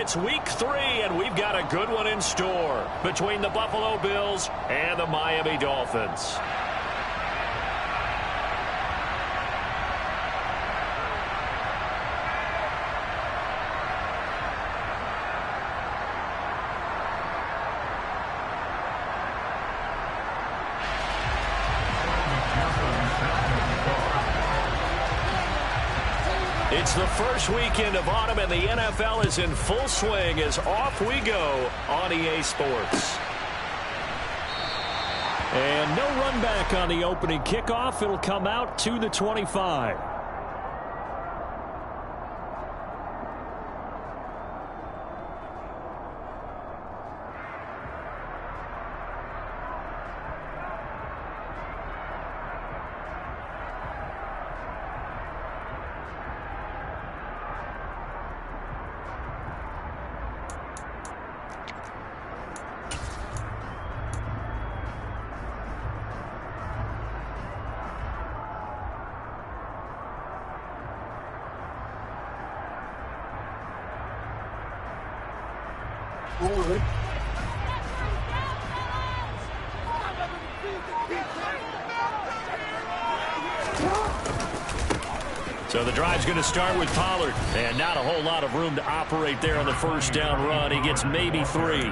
It's week 3, and we've got a good one in store between the Buffalo Bills and the Miami Dolphins. It's the first weekend of autumn, and the NFL is in full swing as off we go on EA Sports. And no run back on the opening kickoff. It'll come out to the 25. So the drive's going to start with Pollard, and not a whole lot of room to operate there on the first down run. He gets maybe 3.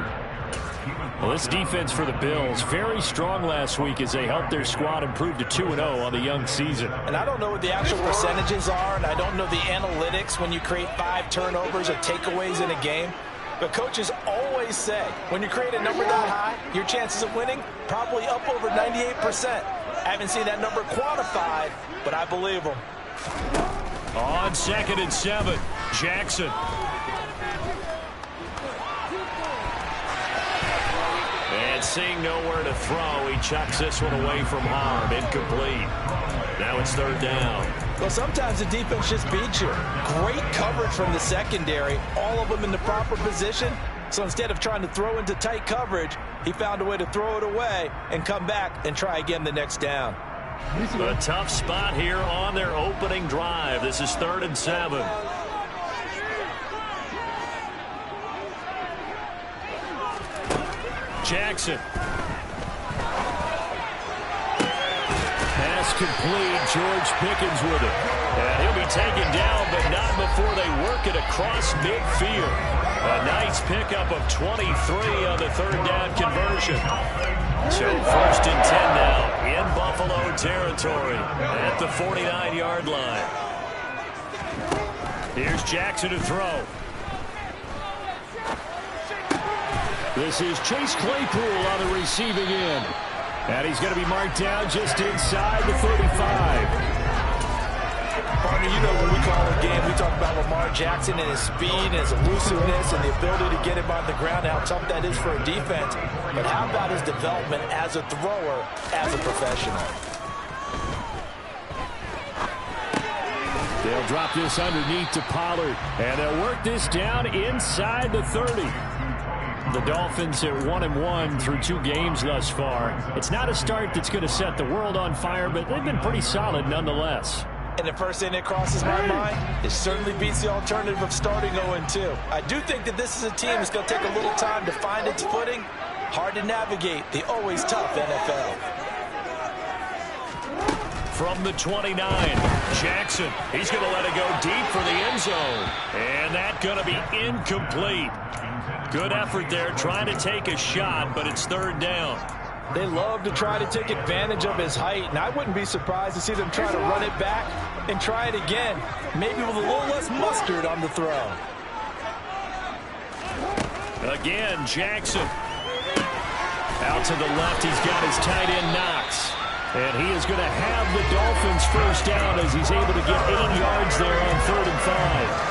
Well, this defense for the Bills, very strong last week as they helped their squad improve to 2-0 on the young season. And I don't know what the actual percentages are, and I don't know the analytics when you create 5 turnovers or takeaways in a game. But coaches always say, when you create a number that high, your chances of winning probably up over 98%. I haven't seen that number quantified, but I believe them. On 2nd and 7, Jackson. And seeing nowhere to throw, he chucks this one away from harm. Incomplete. Now it's 3rd down. Well, sometimes the defense just beats you. Great coverage from the secondary, all of them in the proper position. So instead of trying to throw into tight coverage, he found a way to throw it away and come back and try again the next down. A tough spot here on their opening drive. This is 3rd and 7. Jackson. Pass complete. George Pickens with it. And he'll be taken down, but not before they work it across midfield. A nice pickup of 23 on the 3rd down conversion. So 1st and 10 now in Buffalo territory at the 49-yard line. Here's Jackson to throw. This is Chase Claypool on the receiving end. And he's going to be marked down just inside the 35. Partner, you know when we call a game, we talk about Lamar Jackson and his speed and his elusiveness and the ability to get him on the ground, how tough that is for a defense. But how about his development as a thrower, as a professional? They'll drop this underneath to Pollard, and they'll work this down inside the 30. The Dolphins at 1-1 through 2 games thus far. It's not a start that's going to set the world on fire, but they've been pretty solid nonetheless. And the first thing that crosses my mind, it certainly beats the alternative of starting 0-2. I do think that this is a team that's going to take a little time to find its footing. Hard to navigate the always tough NFL. From the 29, Jackson. He's going to let it go deep for the end zone. And that's going to be incomplete. Good effort there trying to take a shot, but it's 3rd down. They love to try to take advantage of his height, and I wouldn't be surprised to see them try to run it back and try it again, maybe with a little less mustard on the throw. Again, Jackson. Out to the left, he's got his tight end Knox. And he is going to have the Dolphins first down as he's able to get 8 yards there on 3rd and 5.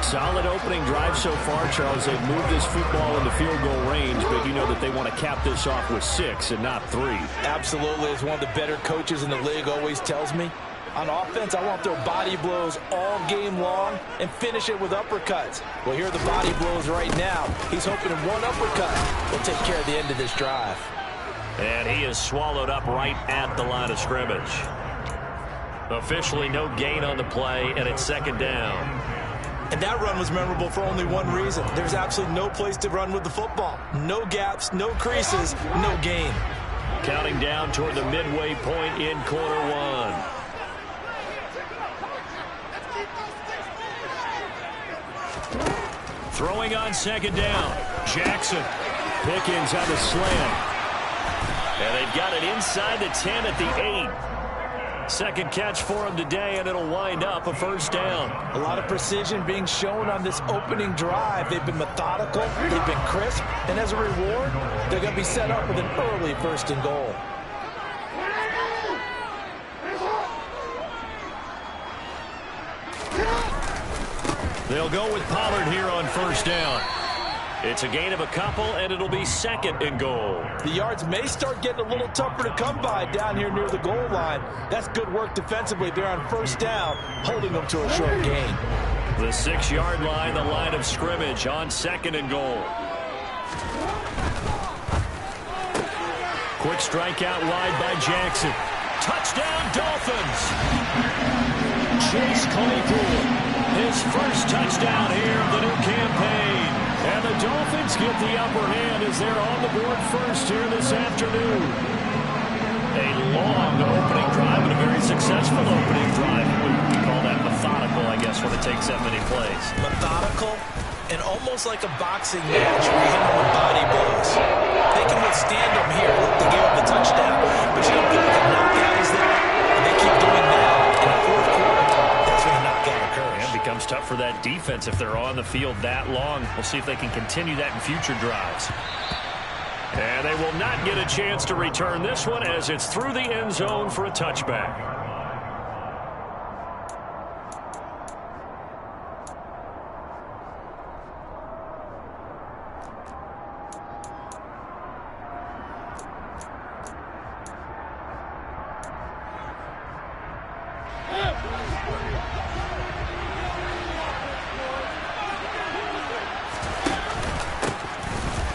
Solid opening drive so far, Charles. They've moved this football into field goal range, but you know that they want to cap this off with 6 and not 3. Absolutely. As one of the better coaches in the league always tells me, on offense, I want their body blows all game long and finish it with uppercuts. Well, here are the body blows right now. He's hoping in one uppercut will take care of the end of this drive. And he is swallowed up right at the line of scrimmage. Officially no gain on the play, and it's 2nd down. And that run was memorable for only one reason. There's absolutely no place to run with the football. No gaps, no creases, no gain. Counting down toward the midway point in quarter one. Throwing on second down. Jackson. Pickens on the slant. And they've got it inside the 10 at the 8. Second catch for him today, and it'll wind up a first down. A lot of precision being shown on this opening drive. They've been methodical, they've been crisp, and as a reward, they're going to be set up with an early first and goal. They'll go with Pollard here on first down. It's a gain of a couple, and it'll be second and goal. The yards may start getting a little tougher to come by down here near the goal line. That's good work defensively. They're on first down, holding them to a short gain. The 6-yard line, the line of scrimmage on second and goal. Quick strike out wide by Jackson. Touchdown, Dolphins! Chase Claypool, his first touchdown here of the new campaign. And the Dolphins get the upper hand as they're on the board first here this afternoon. A long opening drive and a very successful opening drive. We call that methodical, I guess, when it takes that many plays. Methodical and almost like a boxing match where you hit them with body blows. They can withstand them here. They gave up the touchdown, but you don't feel like a knockout is there. And they keep doing that in the fourth quarter. That's when the knockout occurs. And it becomes tough for that defense if they're on the field that long. We'll see if they can continue that in future drives. And they will not get a chance to return this one as it's through the end zone for a touchback.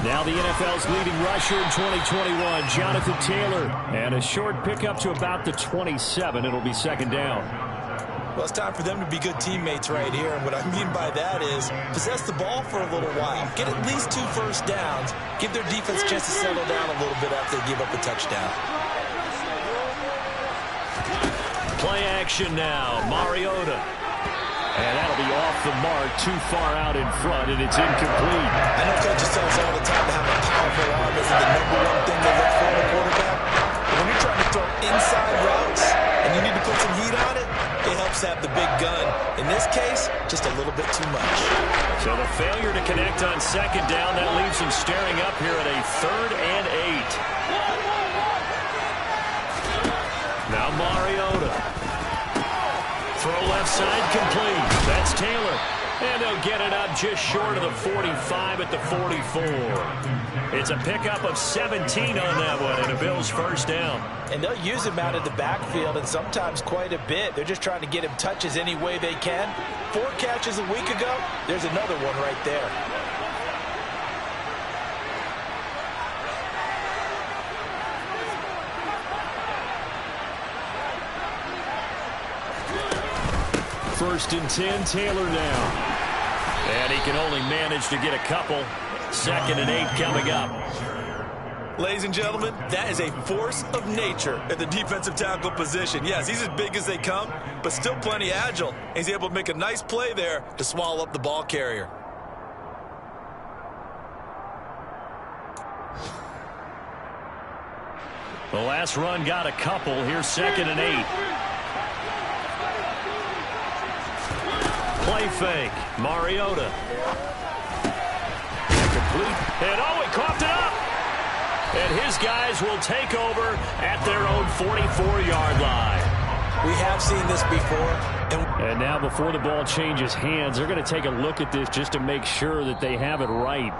Now the NFL's leading rusher in 2021, Jonathan Taylor. And a short pickup to about the 27. It'll be second down. Well, it's time for them to be good teammates right here. And what I mean by that is possess the ball for a little while. Get at least 2 first downs. Give their defense a chance to settle down a little bit after they give up a touchdown. Play action now. Mariota. And that'll be off the mark, too far out in front, and it's incomplete. I know coaches tell us all the time to have a powerful arm isn't the #1 thing they look for in a quarterback. But when you're trying to throw inside routes and you need to put some heat on it, it helps have the big gun. In this case, just a little bit too much. So the failure to connect on second down, that leaves him staring up here at a 3rd and 8. Now Mariota. Throw left side complete. That's Taylor. And they'll get it up just short of the 45 at the 44. It's a pickup of 17 on that one and a Bills first down. And they'll use him out of the backfield and sometimes quite a bit. They're just trying to get him touches any way they can. 4 catches a week ago. There's another one right there. First and 10, Taylor now. And he can only manage to get a couple. 2nd and 8 coming up. Ladies and gentlemen, that is a force of nature at the defensive tackle position. Yes, he's as big as they come, but still plenty agile. He's able to make a nice play there to swallow up the ball carrier. The last run got a couple. Here's 2nd and 8. Play fake. Mariota. Complete. And oh, he coughed it up. And his guys will take over at their own 44-yard line. We have seen this before. And now before the ball changes hands, they're going to take a look at this just to make sure that they have it right.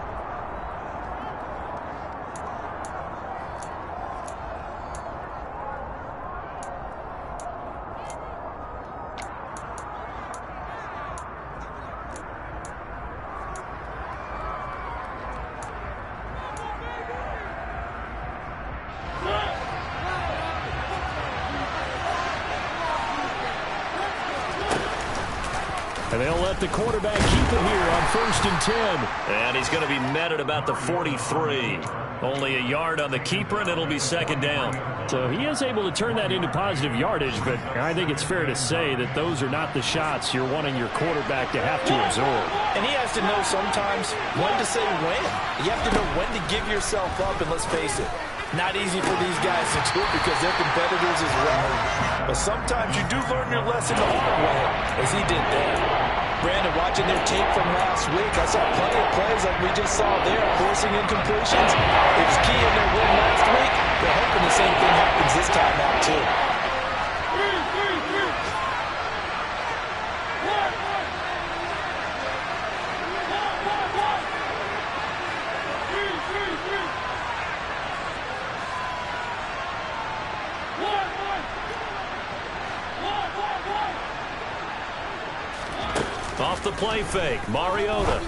And And they'll let the quarterback keep it here on 1st and 10. And he's going to be met at about the 43. Only a yard on the keeper, and it'll be 2nd down. So he is able to turn that into positive yardage, but I think it's fair to say that those are not the shots you're wanting your quarterback to have to absorb. And he has to know sometimes when to say when. You have to know when to give yourself up, and let's face it, not easy for these guys to do because they're competitors as well. But sometimes you do learn your lesson the hard way, as he did there. Brandon, watching their tape from last week, I saw plenty of plays like we just saw there, forcing incompletions. It was key in their win last week. They're hoping the same thing happens this time out, too. Off the play fake, Mariota.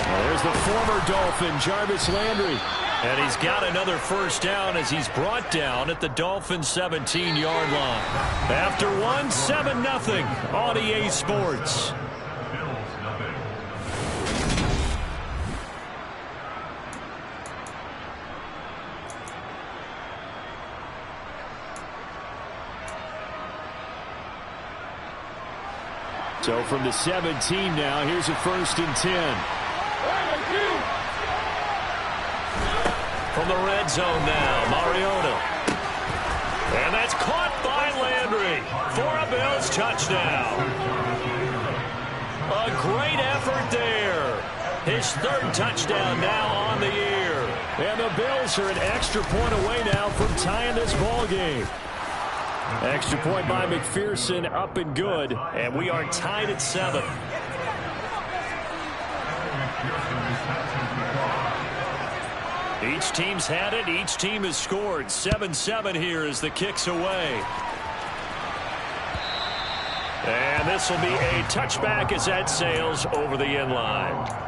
There's the former Dolphin, Jarvis Landry. And he's got another 1st down as he's brought down at the Dolphins' 17-yard line. After 7-0 on EA Sports. So from the 17 now, here's a 1st and 10. From the red zone now, Mariota. And that's caught by Landry for a Bills touchdown. A great effort there. His 3rd touchdown now on the year. And the Bills are an extra point away now from tying this ball game. Extra point by McPherson, up and good. And we are tied at 7. Each team's had it. Each team has scored. 7-7 here as the kick's away. And this will be a touchback as that sails over the end line.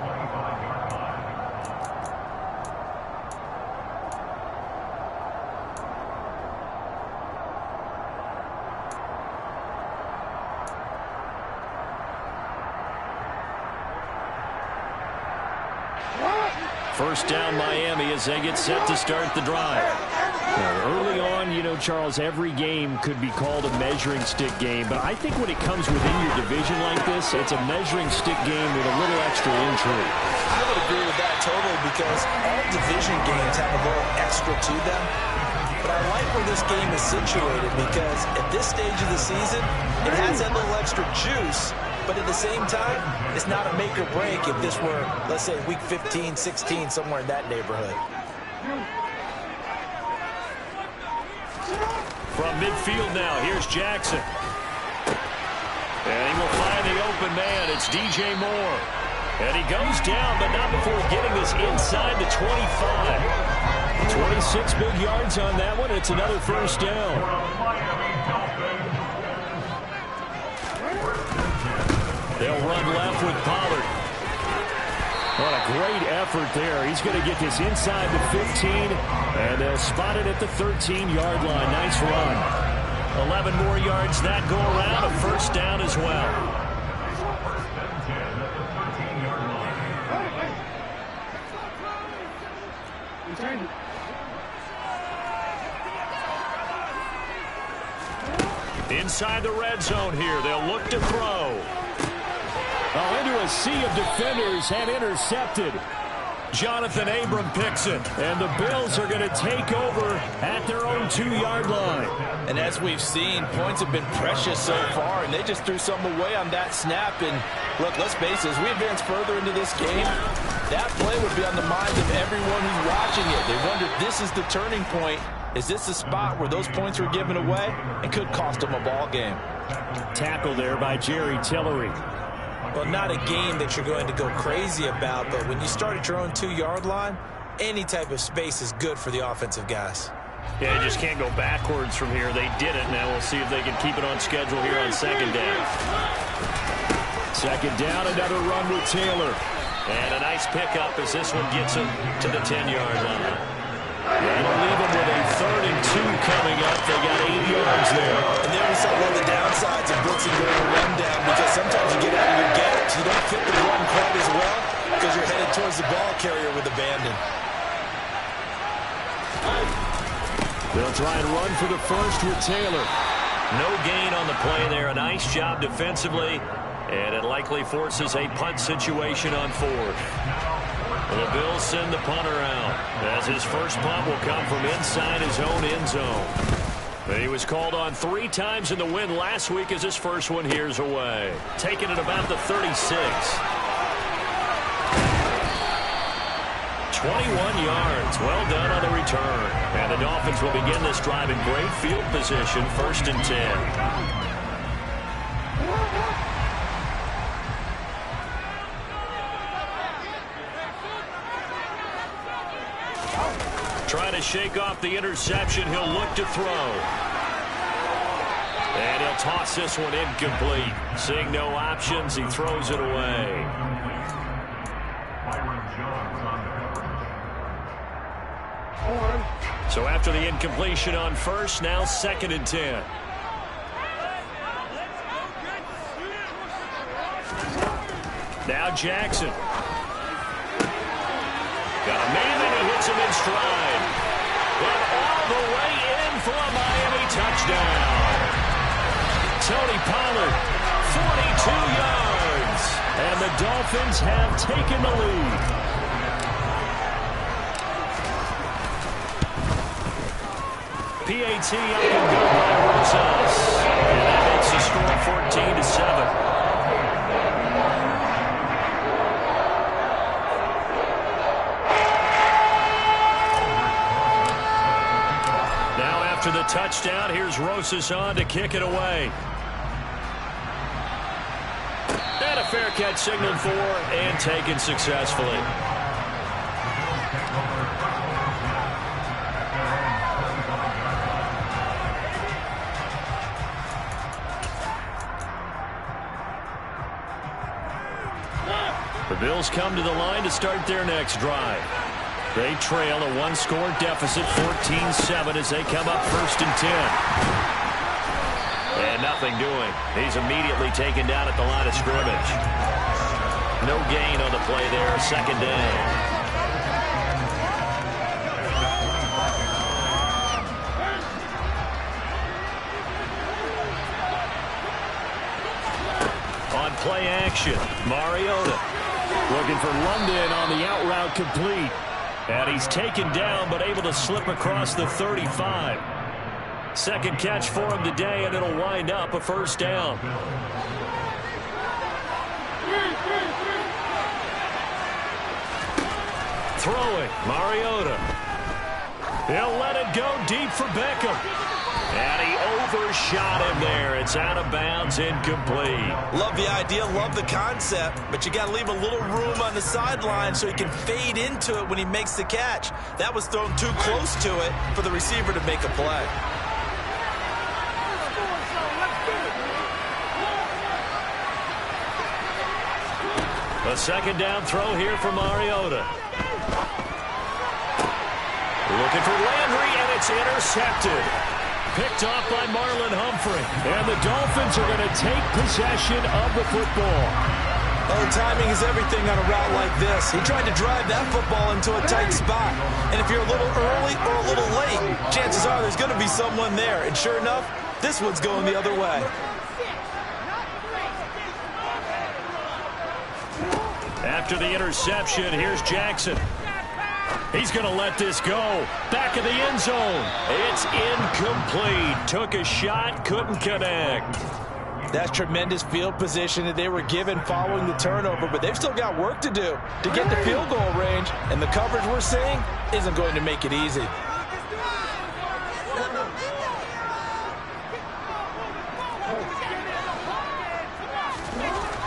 First down Miami as they get set to start the drive. Now, early on, you know, Charles, every game could be called a measuring stick game. But I think when it comes within your division like this, it's a measuring stick game with a little extra intrigue. I would agree with that totally because all division games have a little extra to them. But I like where this game is situated because at this stage of the season, it has that little extra juice. But at the same time, it's not a make or break if this were, let's say, week 15, 16, somewhere in that neighborhood. From midfield now, here's Jackson. And he will find the open man. It's DJ Moore. And he goes down, but not before getting this inside the 25. 26 big yards on that one. It's another 1st down. They'll run left with Pollard. What a great effort there. He's going to get this inside the 15, and they'll spot it at the 13-yard line. Nice run. 11 more yards that go around. A 1st down as well. Inside the red zone here. They'll look to throw. Oh, into a sea of defenders and intercepted. Jonathan Abram picks it. And the Bills are going to take over at their own 2-yard line. And as we've seen, points have been precious so far, and they just threw some away on that snap. And look, let's face it, as we advance further into this game, that play would be on the minds of everyone who's watching it. They wonder if this is the turning point. Is this the spot where those points were given away and could cost them a ball game? Tackle there by Jerry Tillery. Well, not a game that you're going to go crazy about, but when you start at your own 2-yard line, any type of space is good for the offensive guys. Yeah, they just can't go backwards from here. They did it. Now we'll see if they can keep it on schedule here on 2nd down. 2nd down, another run with Taylor. And a nice pickup as this one gets him to the 10-yard line. That'll leave them with a 3rd and 2 coming up. They got 8 yards there. And there we saw one of the downsides of blitzing during a run down, because sometimes you get out of your gaps. You don't fit the run quite as well because you're headed towards the ball carrier with abandon. They'll try and run for the first with Taylor. No gain on the play there. A nice job defensively, and it likely forces a punt situation on 4th. The Bills send the punter out, as his first punt will come from inside his own end zone. He was called on 3 times in the win last week, as his first one here's away. Taking it about the 36. 21 yards. Well done on the return. And the Dolphins will begin this drive in great field position, 1st and 10. Trying to shake off the interception. He'll look to throw. And he'll toss this one incomplete. Seeing no options, he throws it away. So after the incompletion on 1st, now 2nd and 10. Now Jackson. Got a man and he hits him in stride. And all the way in for a Miami touchdown. Tony Pollard, 42 yards. And the Dolphins have taken the lead. PAT up and go by Rosas. And that makes the score 14-7. Now after the touchdown, here's Rosas on to kick it away. And a fair catch signaled for and taken successfully. The Bills come to the line to start their next drive. They trail a 1-score deficit, 14-7, as they come up 1st and 10. And nothing doing. He's immediately taken down at the line of scrimmage. No gain on the play there, 2nd down. On play action, Mariota. Looking for London on the out route complete. And he's taken down, but able to slip across the 35. 2nd catch for him today, and it'll wind up a 1st down. Throwing, Mariota. He'll let it go deep for Beckham. And he overshot him there. It's out of bounds, incomplete. Love the idea, love the concept, but you got to leave a little room on the sideline so he can fade into it when he makes the catch. That was thrown too close to it for the receiver to make a play. A 2nd down throw here for Mariota. Looking for Landry, and it's intercepted. Picked off by Marlon Humphrey. And the Dolphins are going to take possession of the football. Well, timing is everything on a route like this. He tried to drive that football into a tight spot. And if you're a little early or a little late, chances are there's going to be someone there. And sure enough, this one's going the other way. After the interception, here's Jackson. He's going to let this go. Back of the end zone. It's incomplete. Took a shot, couldn't connect. That's tremendous field position that they were given following the turnover, but they've still got work to do to get the field goal range, and the coverage we're seeing isn't going to make it easy.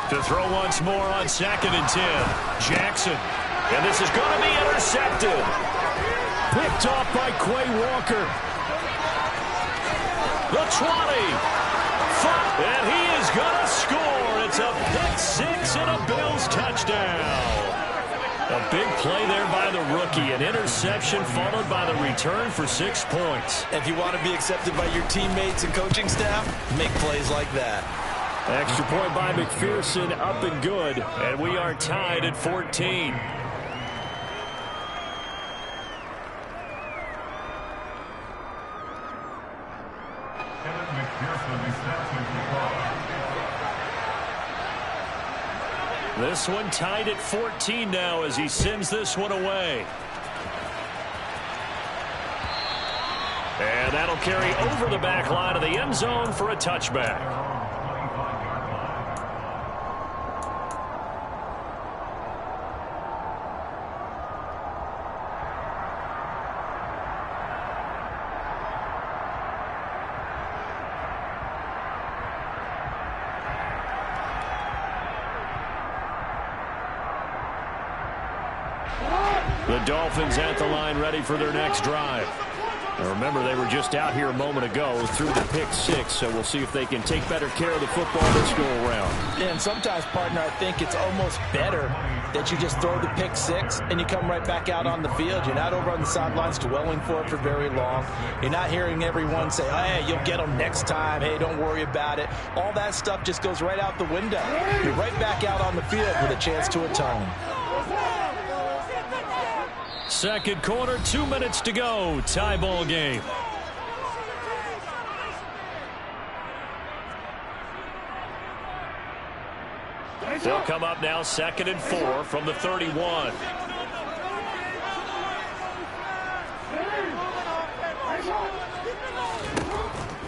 To throw once more on 2nd and 10. Jackson. And this is going to be intercepted. Picked off by Quay Walker. The 20. And he is going to score. It's a pick 6 and a Bills touchdown. A big play there by the rookie. An interception followed by the return for 6 points. If you want to be accepted by your teammates and coaching staff, make plays like that. Extra point by McPherson, up and good. And we are tied at 14. This one tied at 14 now as he sends this one away. And that'll carry over the back line of the end zone for a touchback. The Dolphins at the line ready for their next drive. Now remember, they were just out here a moment ago through the pick 6, so we'll see if they can take better care of the football this go around. And sometimes, partner, I think it's almost better that you just throw the pick 6 and you come right back out on the field. You're not over on the sidelines dwelling for it for very long. You're not hearing everyone say, hey, you'll get them next time. Hey, don't worry about it. All that stuff just goes right out the window. You're right back out on the field with a chance to atone. Second quarter, 2 minutes to go. Tie ball game. They'll come up now 2nd and 4 from the 31.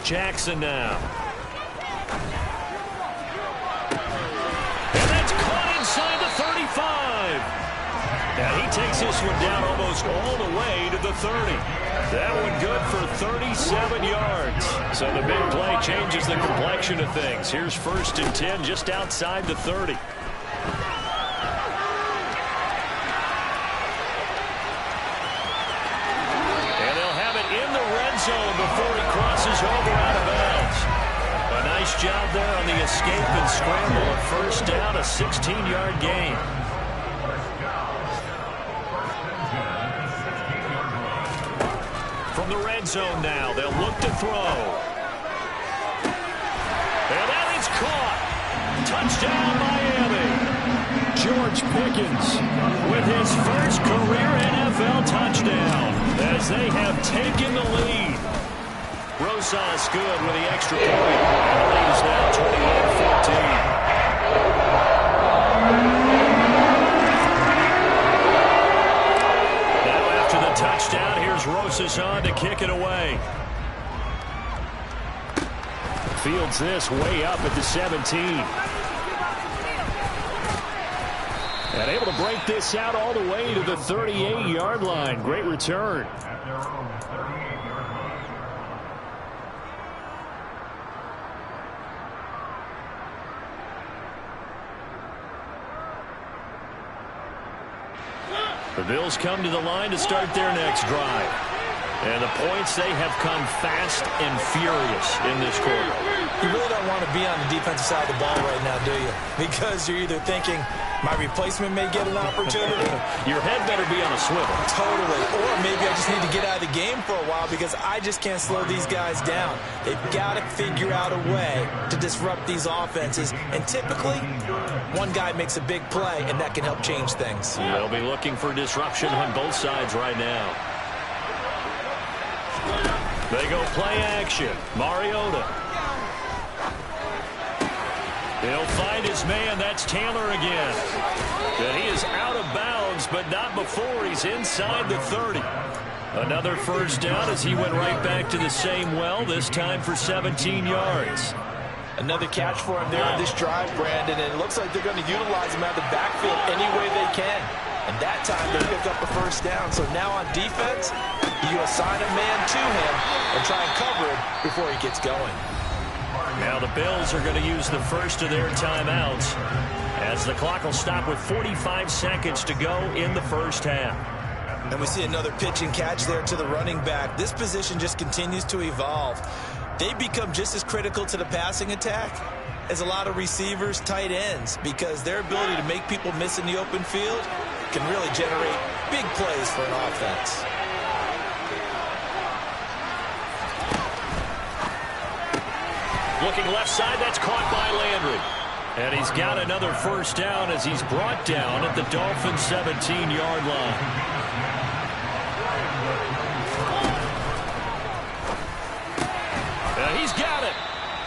Jackson now. And that's caught inside the 35. Now he takes this one down almost all the way to the 30. That one good for 37 yards. So the big play changes the complexion of things. Here's 1st and 10 just outside the 30. And they'll have it in the red zone before he crosses over out of bounds. A nice job there on the escape and scramble. A 1st down, a 16-yard gain. From the red zone now, they'll look to throw. And that is caught. Touchdown, Miami. George Pickens with his first career NFL touchdown as they have taken the lead. Rosas good with the extra point. And the lead is now 21-14. Touchdown. Here's Rosas on to kick it away. Fields this way up at the 17. And able to break this out all the way to the 38-yard line. Great return. The Bills come to the line to start their next drive. And the points, they have come fast and furious in this quarter. You really don't want to be on the defensive side of the ball right now, do you? Because you're either thinking, my replacement may get an opportunity. Your head better be on a swivel. Totally. Or maybe I just need to get out of the game for a while because I just can't slow these guys down. They've got to figure out a way to disrupt these offenses. And typically, one guy makes a big play, and that can help change things. They'll be looking for disruption on both sides right now. They go play action. Mariota. He'll find his man. That's Taylor again. And he is out of bounds, but not before he's inside the 30. Another 1st down as he went right back to the same well, this time for 17 yards. Another catch for him there on this drive, Brandon, and it looks like they're going to utilize him out of the backfield any way they can. And that time they pick up a 1st down. So now on defense, you assign a man to him and try and cover him before he gets going. Now the Bills are going to use the first of their timeouts as the clock will stop with 45 seconds to go in the 1st half. And we see another pitch and catch there to the running back. This position just continues to evolve. They become just as critical to the passing attack as a lot of receivers, tight ends, because their ability to make people miss in the open field can really generate big plays for an offense. Looking left side, that's caught by Landry. And he's got another first down as he's brought down at the Dolphins' 17-yard line. He's got it.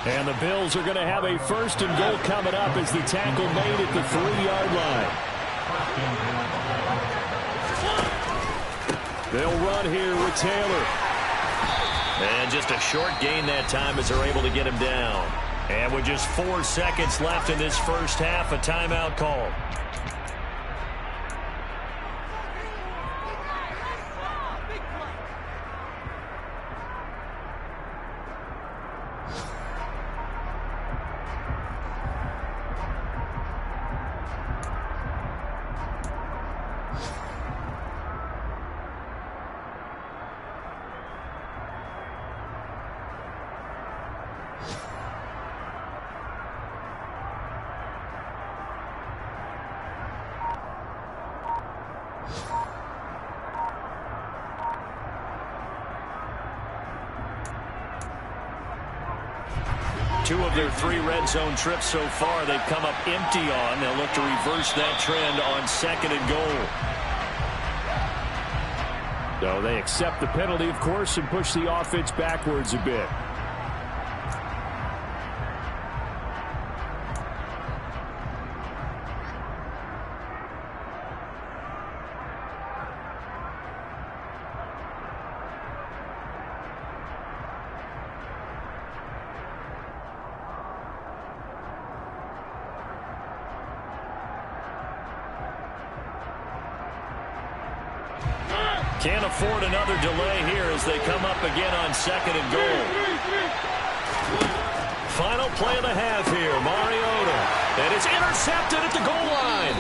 And the Bills are going to have a first and goal coming up as the tackle made at the 3-yard line. They'll run here with Taylor. And just a short gain that time as they're able to get him down. And with just 4 seconds left in this first half, a timeout call. Two of their 3 red zone trips so far, they've come up empty on. They'll look to reverse that trend on 2nd and goal. So they accept the penalty, of course, and push the offense backwards a bit. Can't afford another delay here as they come up again on 2nd and goal. Final play of the half here, Mariota. And it's intercepted at the goal line.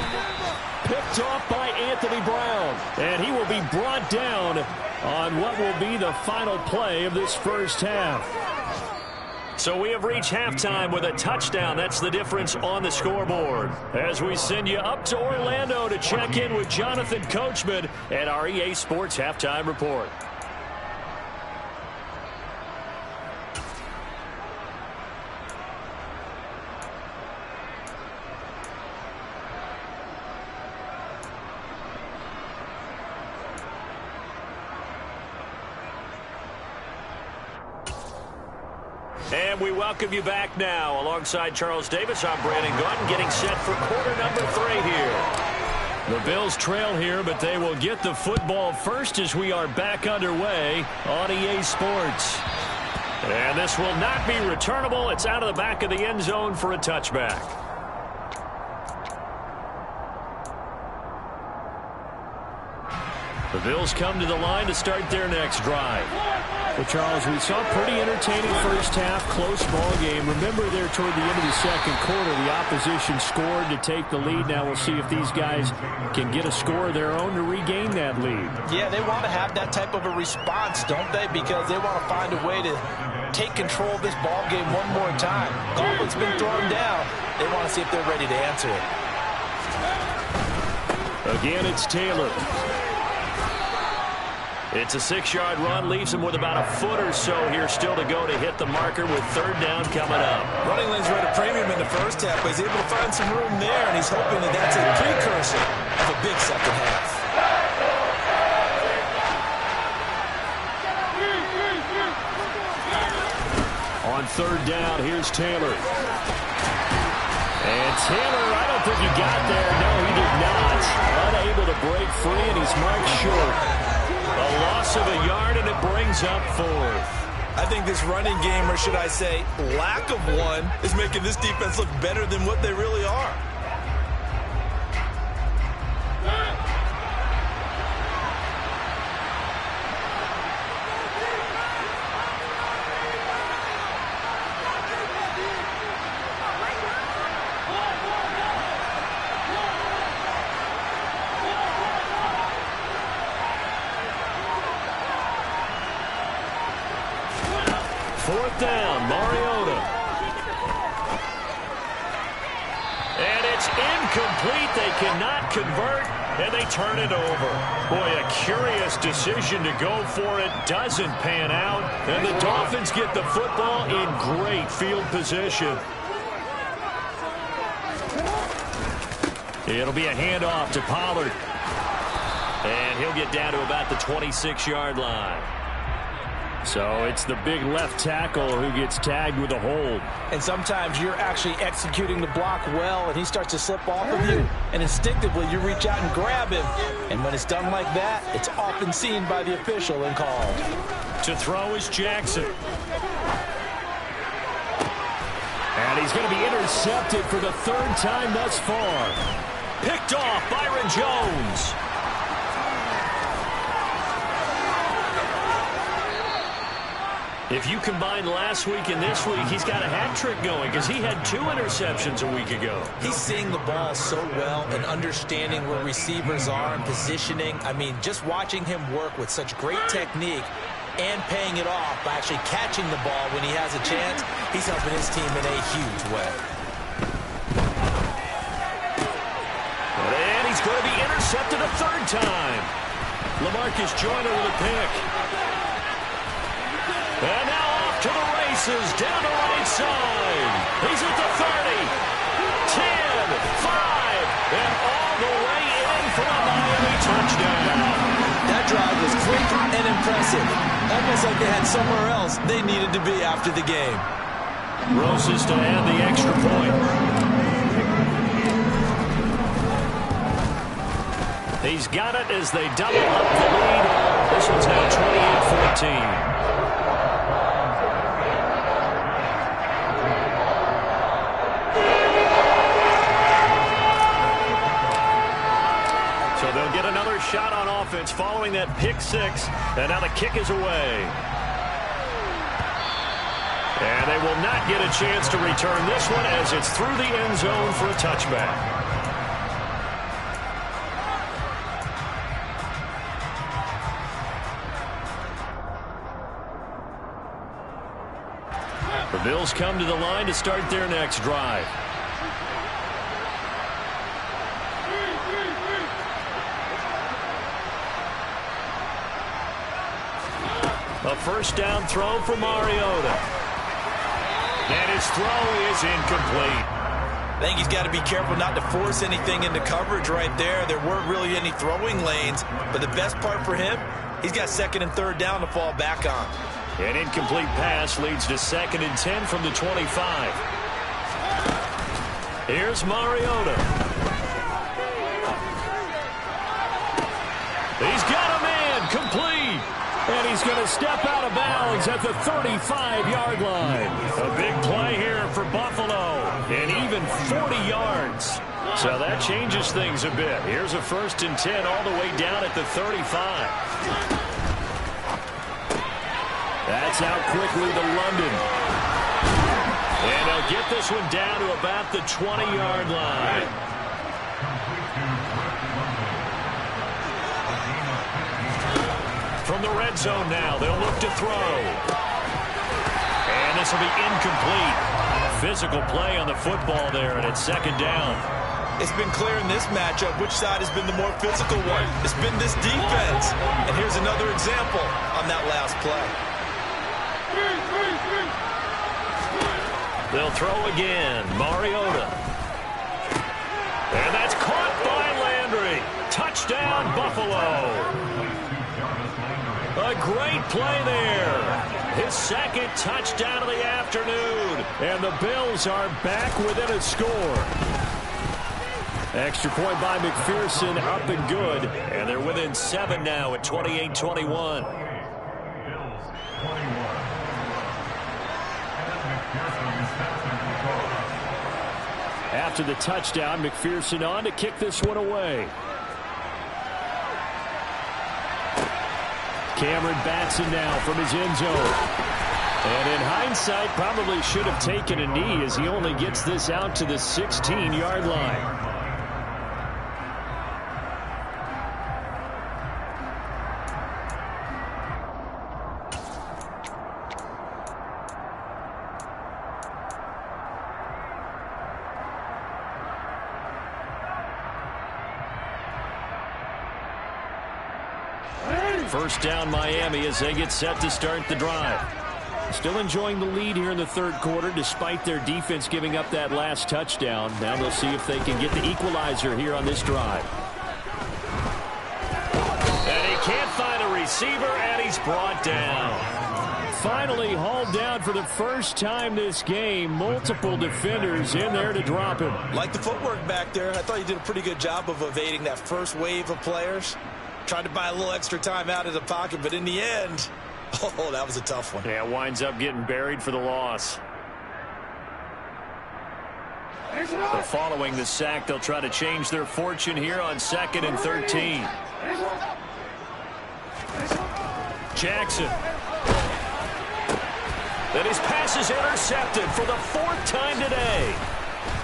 Picked off by Anthony Brown. And he will be brought down on what will be the final play of this first half. So we have reached halftime with a touchdown. That's the difference on the scoreboard. As we send you up to Orlando to check in with Jonathan Coachman at our EA Sports Halftime Report. And we welcome you back now. Alongside Charles Davis, I'm Brandon Gaudin, getting set for quarter number 3 here. The Bills trail here, but they will get the football first as we are back underway on EA Sports. And this will not be returnable. It's out of the back of the end zone for a touchback. The Bills come to the line to start their next drive. Well, Charles, we saw a pretty entertaining first half, close ball game. Remember there toward the end of the second quarter, the opposition scored to take the lead. Now we'll see if these guys can get a score of their own to regain that lead. Yeah, they want to have that type of a response, don't they? Because they want to find a way to take control of this ball game one more time. Gauntlet's been thrown down. They want to see if they're ready to answer it. Again, it's Taylor. It's a 6-yard run, leaves him with about a foot or so here still to go to hit the marker with 3rd down coming up. Running lanes were at a premium in the first half, but he's able to find some room there, and he's hoping that that's a precursor of a big second half. On 3rd down, here's Taylor. And Taylor, I don't think he got there. No, he did not. Unable to break free, and he's marked short. A loss of a yard, and it brings up 4th. I think this running game, or should I say lack of one, is making this defense look better than what they really are. Fourth down, Mariota. And it's incomplete. They cannot convert. and they turn it over. Boy, a curious decision to go for it. Doesn't pan out, and the Dolphins get the football in great field position. It'll be a handoff to Pollard. And he'll get down to about the 26-yard line. So it's the big left tackle who gets tagged with a hold. And sometimes you're actually executing the block well, and he starts to slip off of you, and instinctively you reach out and grab him. And when it's done like that, it's often seen by the official and called. To throw is Jackson. And he's going to be intercepted for the third time thus far. Picked off Byron Jones. If you combine last week and this week, he's got a hat trick going because he had 2 interceptions a week ago. He's seeing the ball so well and understanding where receivers are and positioning. I mean, just watching him work with such great technique and paying it off by actually catching the ball when he has a chance, he's helping his team in a huge way. And he's going to be intercepted a third time. LaMarcus Joyner with a pick. And now off to the races, down the right side. He's at the 30, 10, 5, and all the way in for a Miami touchdown. That drive was quick and impressive. Almost like they had somewhere else they needed to be after the game. Roses to add the extra point. He's got it as they double up the lead. This one's now 28-14. So they'll get another shot on offense following that pick 6. And now the kick is away. And they will not get a chance to return this one as it's through the end zone for a touchback. The Bills come to the line to start their next drive. A first down throw for Mariota. And his throw is incomplete. I think he's got to be careful not to force anything into coverage right there. There weren't really any throwing lanes, but the best part for him, he's got 2nd and 3rd down to fall back on. An incomplete pass leads to 2nd and 10 from the 25. Here's Mariota. He's got a man complete. And he's going to step out of bounds at the 35-yard line. A big play here for Buffalo. And even 40 yards. So that changes things a bit. Here's a 1st and 10 all the way down at the 35. That's out quickly to London. And they'll get this one down to about the 20-yard line. From the red zone now, they'll look to throw. And this will be incomplete. Physical play on the football there, and it's 2nd down. It's been clear in this matchup which side has been the more physical one. It's been this defense. And here's another example on that last play. They'll throw again. Mariota. And that's caught by Landry. Touchdown, Buffalo. A great play there. His 2nd touchdown of the afternoon. And the Bills are back within a score. Extra point by McPherson, up and good. And they're within 7 now at 28-21. After the touchdown, McPherson on to kick this one away. Cameron Batson now from his end zone. And in hindsight, probably should have taken a knee as he only gets this out to the 16-yard line. First down Miami as they get set to start the drive. Still enjoying the lead here in the third quarter despite their defense giving up that last touchdown. Now they'll see if they can get the equalizer here on this drive. And he can't find a receiver, and he's brought down. Finally hauled down for the first time this game. Multiple defenders in there to drop him. Like the footwork back there, I thought you did a pretty good job of evading that first wave of players. Tried to buy a little extra time out of the pocket, but in the end, oh, that was a tough one. Yeah, winds up getting buried for the loss. So following the sack, they'll try to change their fortune here on 2nd and 13. Jackson. And his pass is intercepted for the 4th time today.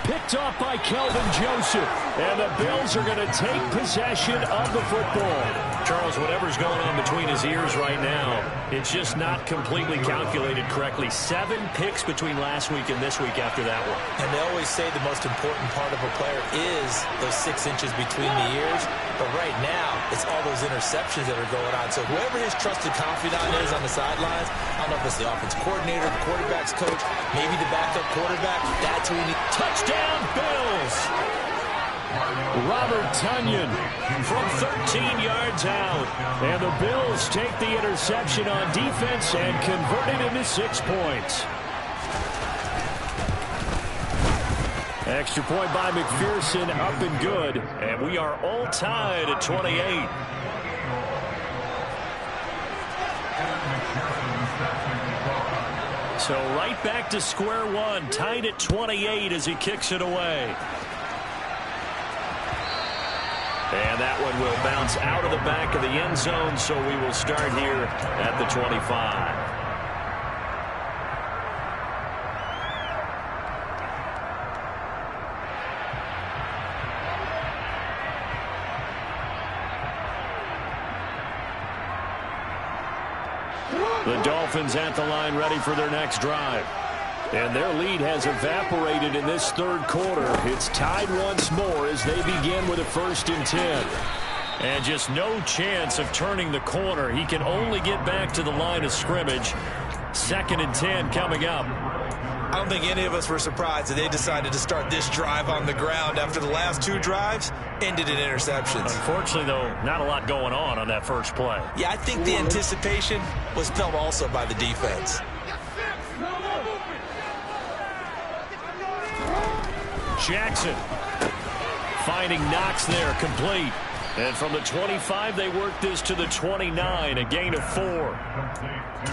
Picked off by Kelvin Joseph. And the Bills are going to take possession of the football. Charles, whatever's going on between his ears right now, it's just not completely calculated correctly. 7 picks between last week and this week after that one. And they always say the most important part of a player is those 6 inches between the ears. But right now, it's all those interceptions that are going on. So whoever his trusted confidant is on the sidelines, I don't know if it's the offense coordinator, the quarterback's coach, maybe the backup quarterback, that's who you need. Touchdown, Bills! Robert Tonyan from 13 yards out. And the Bills take the interception on defense and convert it into 6 points. Extra point by McPherson, up and good. And we are all tied at 28. So right back to square one, tied at 28 as he kicks it away. And that one will bounce out of the back of the end zone, so we will start here at the 25. The Dolphins at the line ready for their next drive. And their lead has evaporated in this third quarter. It's tied once more as they begin with a 1st and 10. And just no chance of turning the corner. He can only get back to the line of scrimmage. 2nd and 10 coming up. I don't think any of us were surprised that they decided to start this drive on the ground after the last 2 drives ended in interceptions. Unfortunately, though, not a lot going on that first play. Yeah, I think the anticipation was felt also by the defense. Jackson finding Knox there, complete. And from the 25, they work this to the 29, a gain of 4.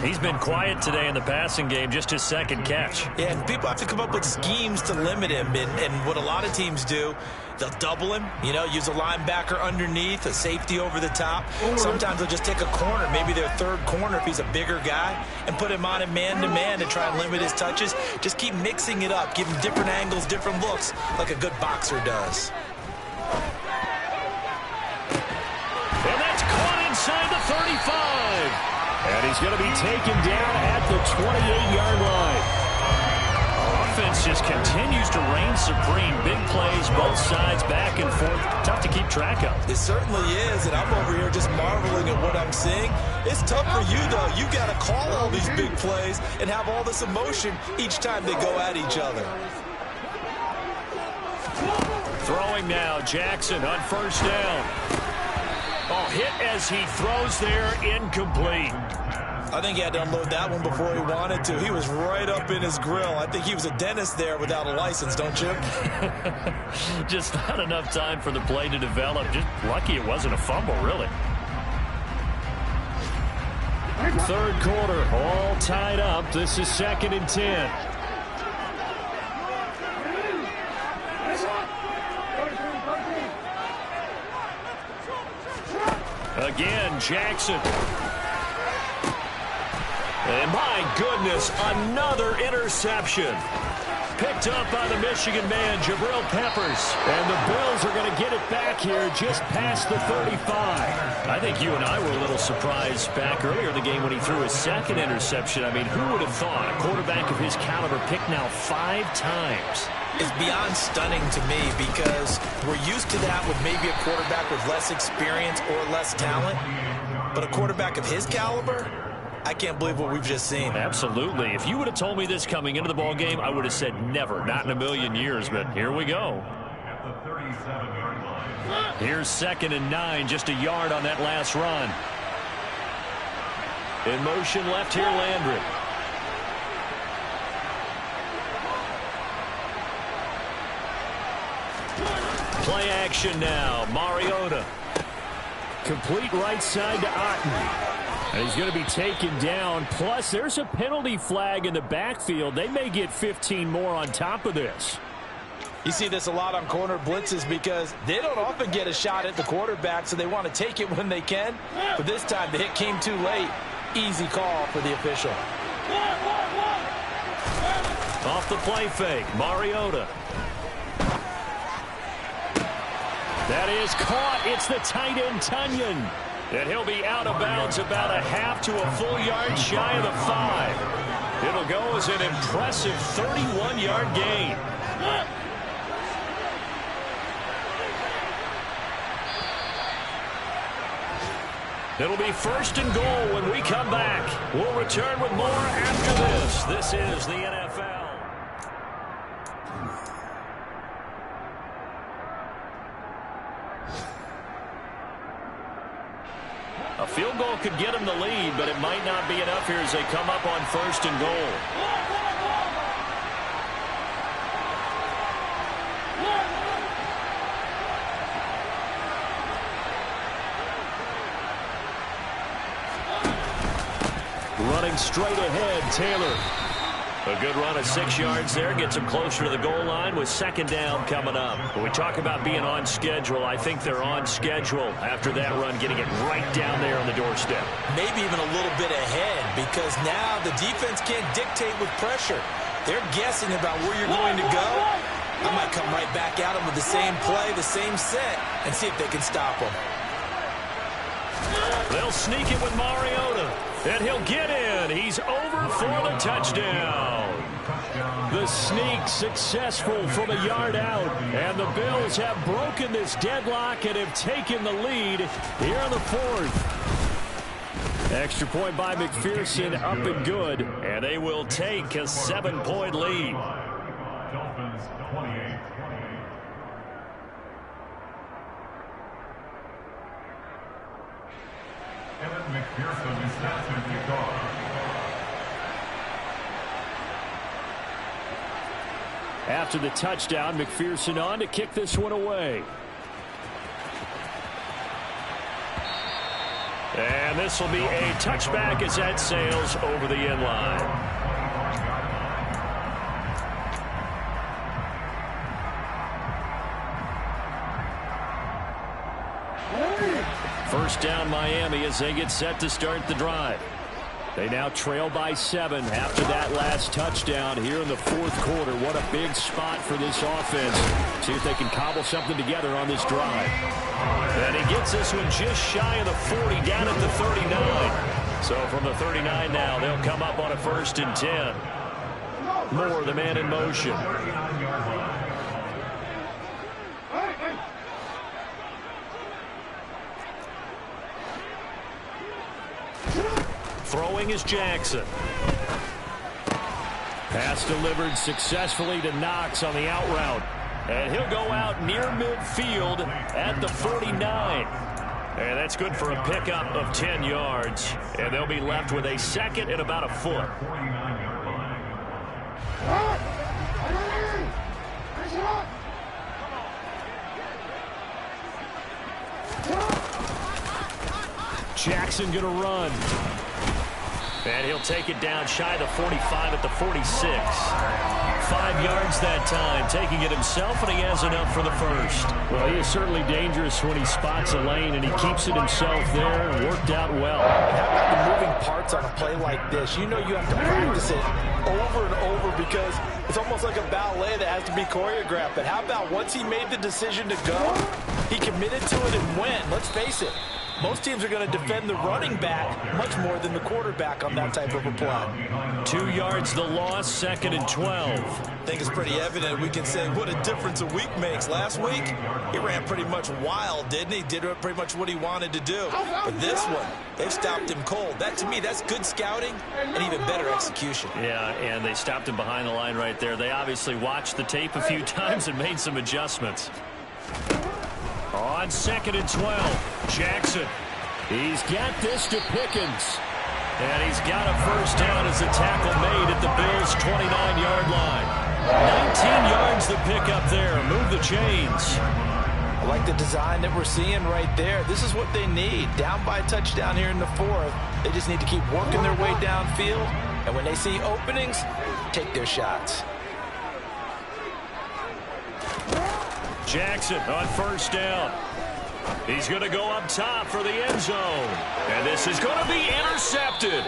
He's been quiet today in the passing game, just his 2nd catch. Yeah, and people have to come up with schemes to limit him. And what a lot of teams do, they'll double him, use a linebacker underneath, a safety over the top. Sometimes they'll just take a corner, maybe their 3rd corner if he's a bigger guy, and put him on him man-to-man to try and limit his touches. Just keep mixing it up, give him different angles, different looks, like a good boxer does. And that's caught inside the 35. And he's going to be taken down at the 28-yard line. Offense just continues to reign supreme. Big plays, both sides, back and forth. Tough to keep track of. It certainly is, and I'm over here just marveling at what I'm seeing. It's tough for you, though. You got to call all these big plays and have all this emotion each time they go at each other. Throwing now, Jackson on 1st down. Oh, hit as he throws there, incomplete. I think he had to unload that one before he wanted to. He was right up in his grill. I think he was a dentist there without a license, don't you? Just not enough time for the play to develop. Just lucky it wasn't a fumble, really. 3rd quarter, all tied up. This is 2nd and 10. Again, Jackson. And my goodness, another interception. picked up by the Michigan man, Jabril Peppers. And the Bills are going to get it back here just past the 35. I think you and I were a little surprised back earlier in the game when he threw his second interception. I mean, who would have thought a quarterback of his caliber picked now 5 times? It's beyond stunning to me because we're used to that with maybe a quarterback with less experience or less talent. But a quarterback of his caliber, I can't believe what we've just seen. Absolutely. If you would have told me this coming into the ball game, I would have said never, not in a million years. But here we go. Here's 2nd and 9, just a yard on that last run. In motion left here, Landry. Play action now. Mariota. Complete right side to Otten. And he's going to be taken down. Plus, there's a penalty flag in the backfield. They may get 15 more on top of this. You see this a lot on corner blitzes because they don't often get a shot at the quarterback, so they want to take it when they can. But this time, the hit came too late. Easy call for the official. Off the play fake, Mariota. That is caught. It's the tight end, Tunyon. And he'll be out of bounds about a half to a full yard shy of the 5. It'll go as an impressive 31-yard gain. It'll be 1st and goal when we come back. We'll return with more after this. This is the NFL. A field goal could get them the lead, but it might not be enough here as they come up on 1st and goal. Running straight ahead, Taylor. A good run of 6 yards there. Gets him closer to the goal line with 2nd down coming up. When we talk about being on schedule, I think they're on schedule after that run, getting it right down there on the doorstep. Maybe even a little bit ahead because now the defense can't dictate with pressure. They're guessing about where you're going to go. I might come right back at them with the same play, the same set, and see if they can stop them. They'll sneak it with Mariota. And he'll get in. He's over for the touchdown. The sneak successful from a yard out. And the Bills have broken this deadlock and have taken the lead here in the 4th. Extra point by McPherson, up and good. And they will take a 7-point lead. Dolphins 28. Evan McPherson is set to kick off. After the touchdown, McPherson on to kick this one away. And this will be a touchback as that sails over the end line. First down, Miami, as they get set to start the drive. They now trail by 7 after that last touchdown here in the 4th quarter. What a big spot for this offense. See if they can cobble something together on this drive. And he gets this one just shy of the 40, down at the 39. So from the 39 now, they'll come up on a 1st and 10. Moore, the man in motion. Throwing is Jackson. Pass delivered successfully to Knox on the out route. And he'll go out near midfield at the 49. And that's good for a pickup of 10 yards. And they'll be left with a 2nd and about a foot. Jackson going to run. And he'll take it down shy of the 45 at the 46. 5 yards that time, taking it himself, and he has enough for the first. Well, he is certainly dangerous when he spots a lane, and he keeps it himself there and worked out well. How about the moving parts on a play like this? You know you have to practice it over and over because it's almost like a ballet that has to be choreographed. But how about once he made the decision to go, he committed to it and went. Let's face it. Most teams are going to defend the running back much more than the quarterback on that type of a play. 2 yards the loss, 2nd and 12. I think it's pretty evident we can say what a difference a week makes. Last week, he ran pretty much wild, didn't he? Did pretty much what he wanted to do. But this one, they've stopped him cold. That, to me, that's good scouting and even better execution. Yeah, and they stopped him behind the line right there. They obviously watched the tape a few times and made some adjustments. On 2nd and 12, Jackson. He's got this to Pickens. And he's got a first down as the tackle made at the Bills' 29-yard line. 19 yards the pickup there. Move the chains. I like the design that we're seeing right there. This is what they need. Down by a touchdown here in the 4th. They just need to keep working their way downfield. And when they see openings, take their shots. Jackson on first down. He's going to go up top for the end zone. And this is going to be intercepted.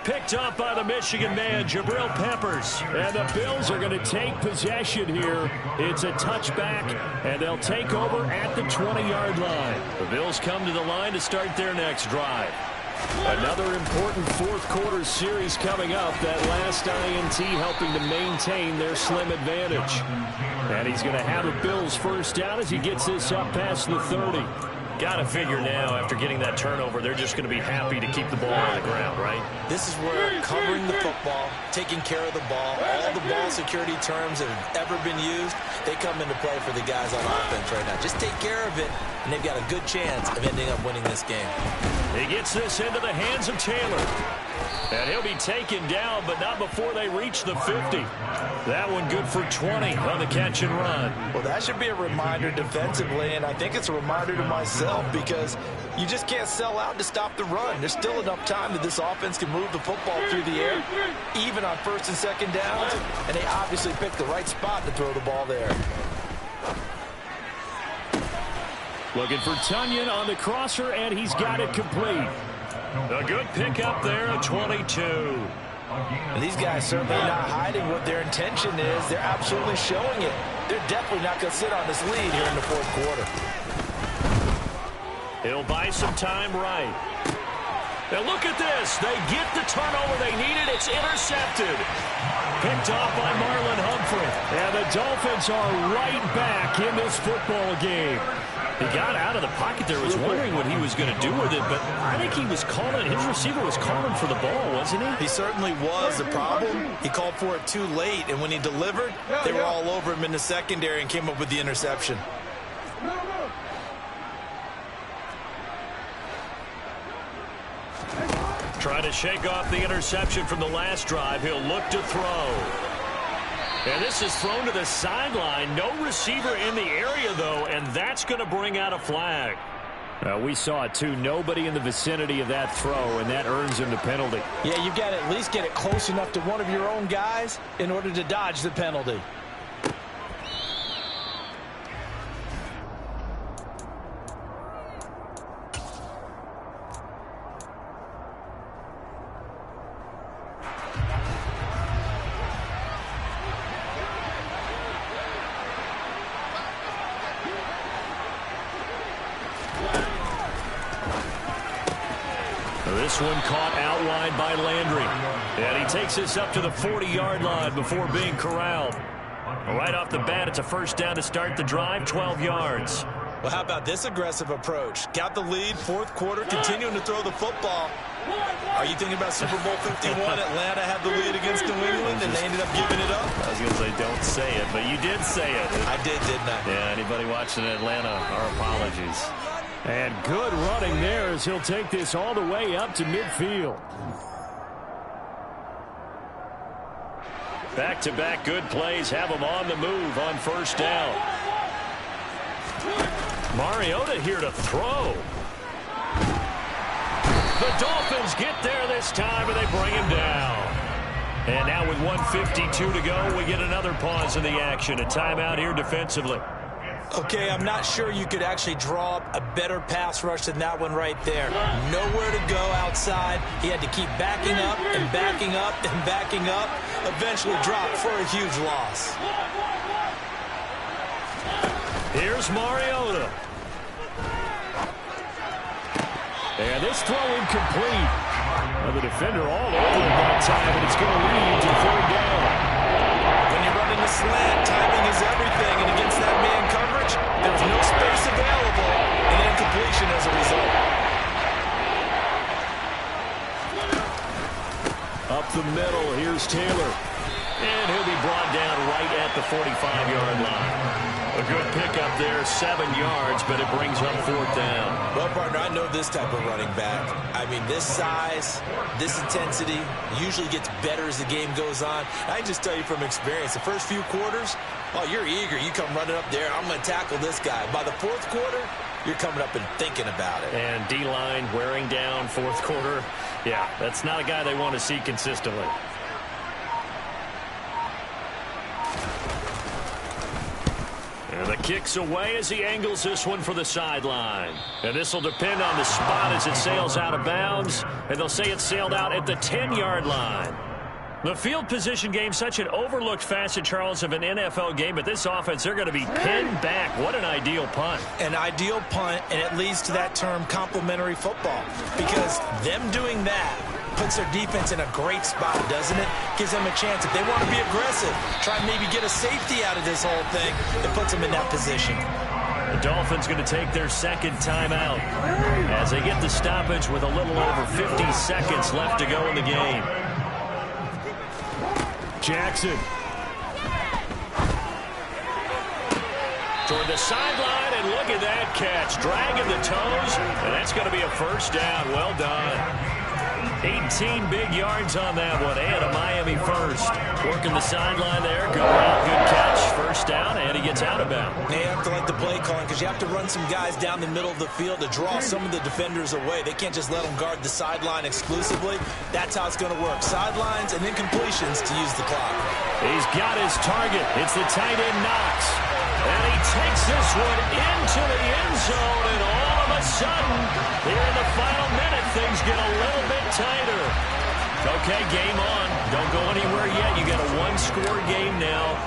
Picked up by the Michigan man, Jabril Peppers. And the Bills are going to take possession here. It's a touchback, and they'll take over at the 20-yard line. The Bills come to the line to start their next drive. Another important fourth-quarter series coming up. That last INT helping to maintain their slim advantage. And he's going to have a Bills first down as he gets this up past the 30. Got to figure now, after getting that turnover, they're just going to be happy to keep the ball on the ground, right? This is where covering the football, taking care of the ball, all the ball security terms that have ever been used, they come into play for the guys on offense right now. Just take care of it, and they've got a good chance of ending up winning this game. He gets this into the hands of Taylor. And he'll be taken down, but not before they reach the 50. That one good for 20 on the catch and run. Well, that should be a reminder defensively, and I think it's a reminder to myself because you just can't sell out to stop the run. There's still enough time that this offense can move the football through the air, even on 1st and 2nd downs, and they obviously picked the right spot to throw the ball there. Looking for Tunyon on the crosser, and he's got it complete. A good pickup there at 22. And these guys certainly not hiding what their intention is. They're absolutely showing it. They're definitely not going to sit on this lead here in the 4th quarter. He'll buy some time right. Now look at this. They get the turnover they needed. It's intercepted. Picked off by Marlon Humphrey. And the Dolphins are right back in this football game. He got out of the pocket there, was wondering what he was going to do with it, but I think he was calling, his receiver was calling for the ball, wasn't he? He certainly was. The problem, he called for it too late, and when he delivered, they were all over him in the secondary and came up with the interception. Trying to shake off the interception from the last drive. He'll look to throw. And this is thrown to the sideline. No receiver in the area, though, and that's going to bring out a flag. We saw it, too. Nobody in the vicinity of that throw, and that earns him the penalty. Yeah, you've got to at least get it close enough to one of your own guys in order to dodge the penalty. This one caught outlined by Landry. And he takes this up to the 40-yard line before being corralled. Right off the bat, it's a first down to start the drive, 12 yards. Well, how about this aggressive approach? Got the lead, 4th quarter, continuing to throw the football. Are you thinking about Super Bowl 51? Atlanta had the lead against New England, and they ended up giving it up? I was going to say, don't say it, but you did say it. I did, didn't I? Yeah, anybody watching Atlanta, our apologies. And good running there as he'll take this all the way up to midfield. Back-to-back good plays have him on the move on first down. Mariota here to throw. The Dolphins get there. this time, and they bring him down. And now with 1:52 to go, we get another pause in the action. A timeout here defensively. Okay, I'm not sure you could actually draw up a better pass rush than that one right there. Nowhere to go outside. He had to keep backing up and backing up and backing up. Eventually dropped for a huge loss. Here's Mariota. And this throw incomplete. Well, the defender all over it that time, and it's going to lead to 3rd down. When you run in the slant, timing is everything, and against that man coverage, there's no space available, and incompletion as a result. Up the middle, here's Taylor. And he'll be brought down right at the 45-yard line. A good pickup there, 7 yards, but it brings up 4th down. Well, partner, I know this type of running back. I mean, this size, this intensity usually gets better as the game goes on. I can just tell you from experience, the first few quarters, oh, you're eager. You come running up there, I'm going to tackle this guy. By the 4th quarter, you're coming up and thinking about it. And D-line wearing down 4th quarter. Yeah, that's not a guy they want to see consistently. And the kick's away as he angles this one for the sideline. And this will depend on the spot as it sails out of bounds. And they'll say it sailed out at the 10-yard line. The field position game, such an overlooked facet, Charles, of an NFL game. But this offense, they're going to be pinned back. What an ideal punt. An ideal punt, and it leads to that term complementary football. Because them doing that puts their defense in a great spot, doesn't it? Gives them a chance. If they want to be aggressive, try and maybe get a safety out of this whole thing, it puts them in that position. The Dolphins going to take their 2nd timeout as they get the stoppage with a little over 50 seconds left to go in the game. Jackson. Toward the sideline, and look at that catch. Dragging the toes, and that's going to be a 1st down. Well done. 18 big yards on that one, and a Miami first. Working the sideline there, good route, good catch, 1st down, and he gets out of bounds. You have to like the play calling because you have to run some guys down the middle of the field to draw some of the defenders away. They can't just let them guard the sideline exclusively. That's how it's going to work. Sidelines and then completions to use the clock. He's got his target. It's the tight end Knox. And he takes this one into the end zone, and all of a sudden, here in the final minute, things get a little bit tighter. Okay, game on. Don't go anywhere yet. You got a 1-score game now.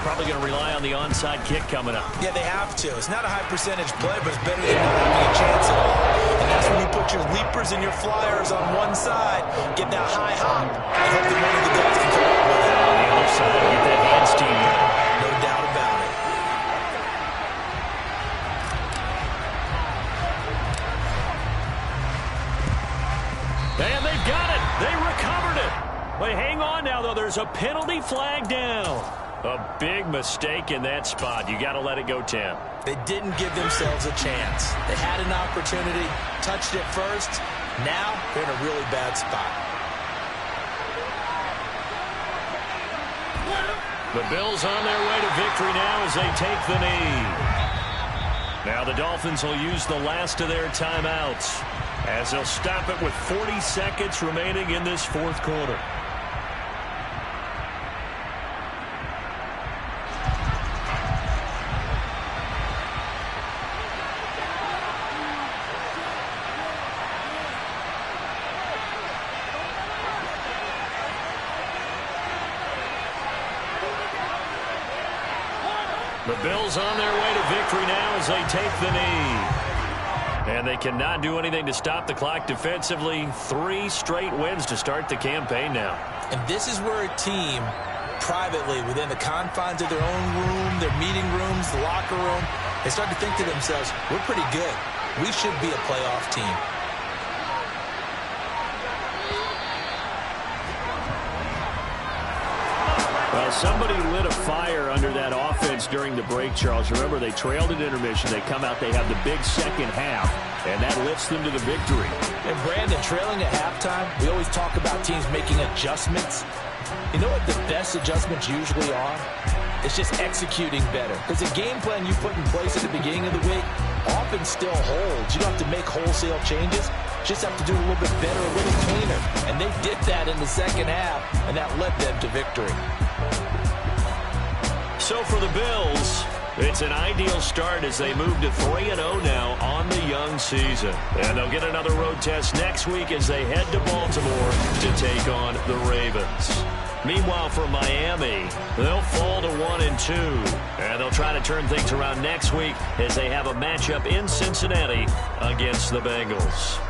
Probably going to rely on the onside kick coming up. Yeah, they have to. It's not a high percentage play, but it's better than not having a chance at all. And that's when you put your leapers and your flyers on one side, get that high hop, and hope that one of the guys can come up with it. On the other side, get that hands team. No doubt about it. And they've got it. They recovered it. But hang on now, though. There's a penalty flag down. A big mistake in that spot. You got to let it go 10. They didn't give themselves a chance. They had an opportunity, touched it first. Now they're in a really bad spot. The Bills on their way to victory now as they take the knee. Now the Dolphins will use the last of their timeouts as they'll stop it with 40 seconds remaining in this 4th quarter. The Bills on their way to victory now as they take the knee. And they cannot do anything to stop the clock defensively. 3 straight wins to start the campaign now. And this is where a team, privately, within the confines of their own room, their meeting rooms, the locker room, they start to think to themselves, we're pretty good. We should be a playoff team. Well, somebody lit a fire under that offense during the break, Charles. Remember, they trailed at intermission. They come out, they have the big second half, and that lifts them to the victory. And, Brandon, trailing at halftime, we always talk about teams making adjustments. You know what the best adjustments usually are? It's just executing better. Because the game plan you put in place at the beginning of the week often still holds. You don't have to make wholesale changes. just have to do it a little bit better, a little cleaner. And they did that in the second half, and that led them to victory. So for the Bills, it's an ideal start as they move to 3-0 now on the young season. And they'll get another road test next week as they head to Baltimore to take on the Ravens. Meanwhile, for Miami, they'll fall to 1-2. And they'll try to turn things around next week as they have a matchup in Cincinnati against the Bengals.